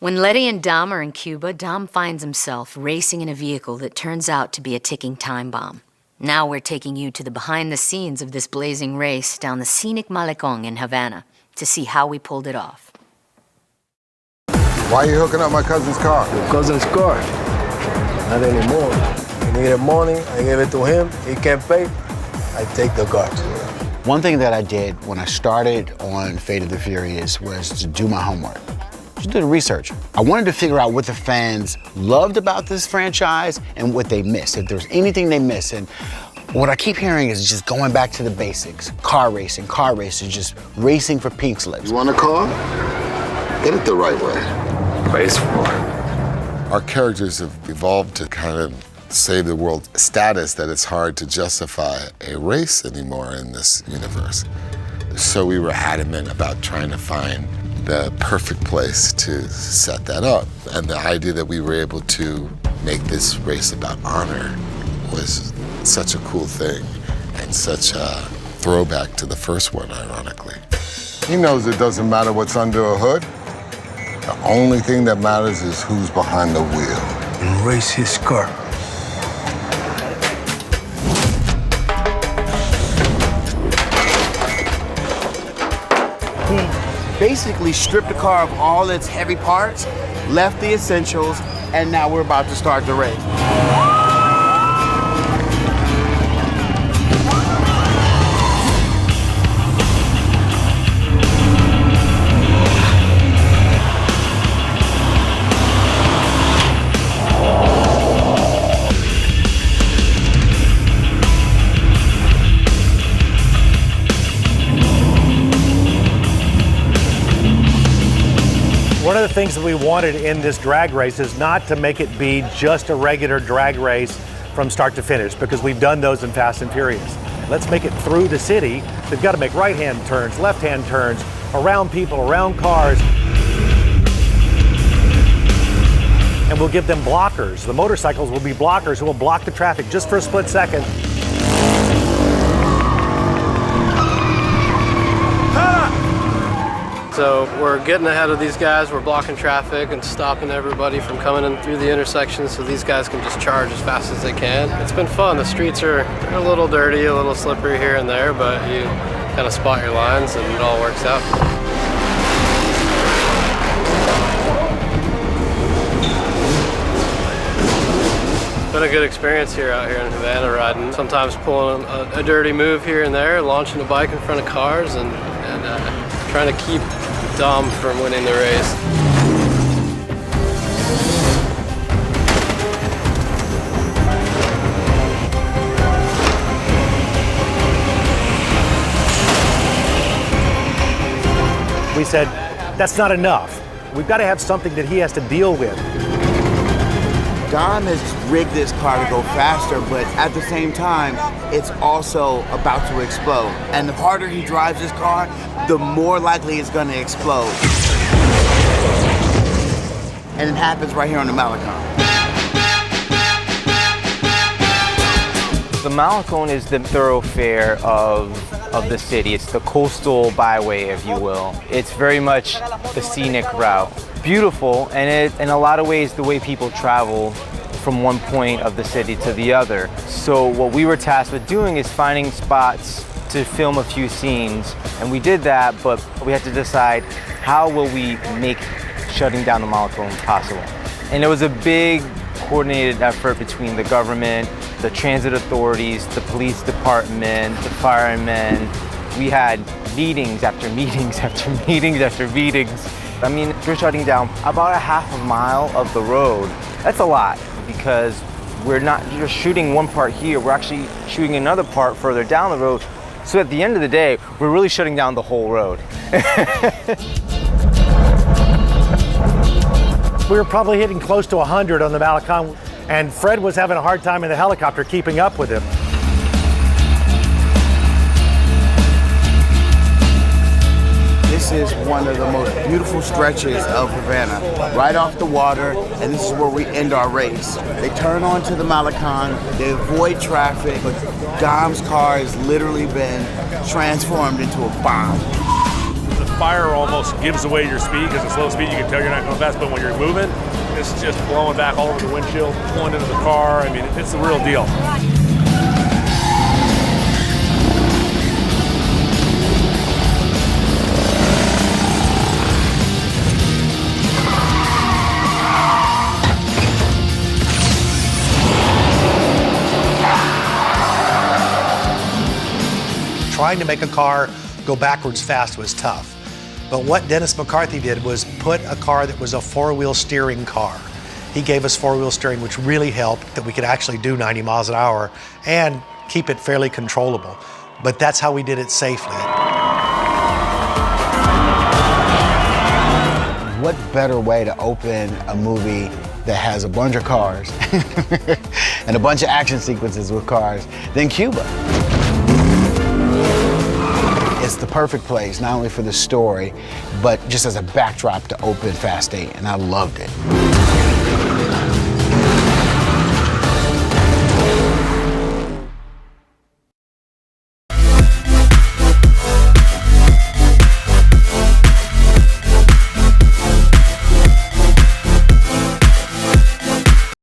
When Letty and Dom are in Cuba, Dom finds himself racing in a vehicle that turns out to be a ticking time bomb. Now we're taking you to the behind the scenes of this blazing race down the scenic Malecón in Havana to see how we pulled it off. Why are you hooking up my cousin's car? Your cousin's car. Not anymore. He needed money, I gave it to him. He can't pay, I take the car. One thing that I did when I started on Fate of the Furious was to do my homework. Just did research. I wanted to figure out what the fans loved about this franchise and what they missed, if there's anything they missed. And what I keep hearing is just going back to the basics. Car racing, just racing for pink slips. You want a car? Get it the right way. Race for. Our characters have evolved to kind of save the world status that it's hard to justify a race anymore in this universe. So we were adamant about trying to find the perfect place to set that up. And the idea that we were able to make this race about honor was such a cool thing and such a throwback to the first one, ironically. He knows it doesn't matter what's under a hood. The only thing that matters is who's behind the wheel. And race his car. Basically stripped the car of all its heavy parts, left the essentials, and now we're about to start the race. One of the things that we wanted in this drag race is not to make it be just a regular drag race from start to finish, because we've done those in Fast and Furious. Let's make it through the city. They've got to make right-hand turns, left-hand turns, around people, around cars. And we'll give them blockers. The motorcycles will be blockers who will block the traffic just for a split second. So we're getting ahead of these guys, we're blocking traffic and stopping everybody from coming in through the intersection so these guys can just charge as fast as they can. It's been fun. The streets are a little dirty, a little slippery here and there, but you kind of spot your lines and it all works out. It's been a good experience out here in Havana riding. Sometimes pulling a dirty move here and there, launching a bike in front of cars and trying to keep Dom from winning the race. We said, that's not enough. We've got to have something that he has to deal with. Dom has rigged this car to go faster, but at the same time, it's also about to explode. And the harder he drives this car, the more likely it's going to explode. And it happens right here on the Malecón. The Malecón is the thoroughfare of the city. It's the coastal byway, if you will. It's very much the scenic route. Beautiful, and in a lot of ways, the way people travel from one point of the city to the other. So what we were tasked with doing is finding spots to film a few scenes, and we did that, but we had to decide how will we make shutting down the Malecón possible. And it was a big coordinated effort between the government, the transit authorities, the police department, the firemen. We had meetings after meetings after meetings after meetings. I mean, we're shutting down about a half a mile of the road. That's a lot, because we're not just shooting one part here, we're actually shooting another part further down the road. So at the end of the day, we're really shutting down the whole road. We were probably hitting close to 100 on the Malecón, and Fred was having a hard time in the helicopter keeping up with him. This is one of the most beautiful stretches of Havana, right off the water, and this is where we end our race. They turn onto the Malecón, they avoid traffic, but Dom's car has literally been transformed into a bomb. fire almost gives away your speed, because at slow speed you can tell you're not going fast, but when you're moving, it's just blowing back all over the windshield, pulling into the car. I mean, it's the real deal. Trying to make a car go backwards fast was tough. But what Dennis McCarthy did was put a car that was a four-wheel steering car. He gave us four-wheel steering, which really helped that we could actually do 90 miles an hour and keep it fairly controllable. But that's how we did it safely. What better way to open a movie that has a bunch of cars and a bunch of action sequences with cars than Cuba? It's the perfect place, not only for the story, but just as a backdrop to open Fast 8, and I loved it.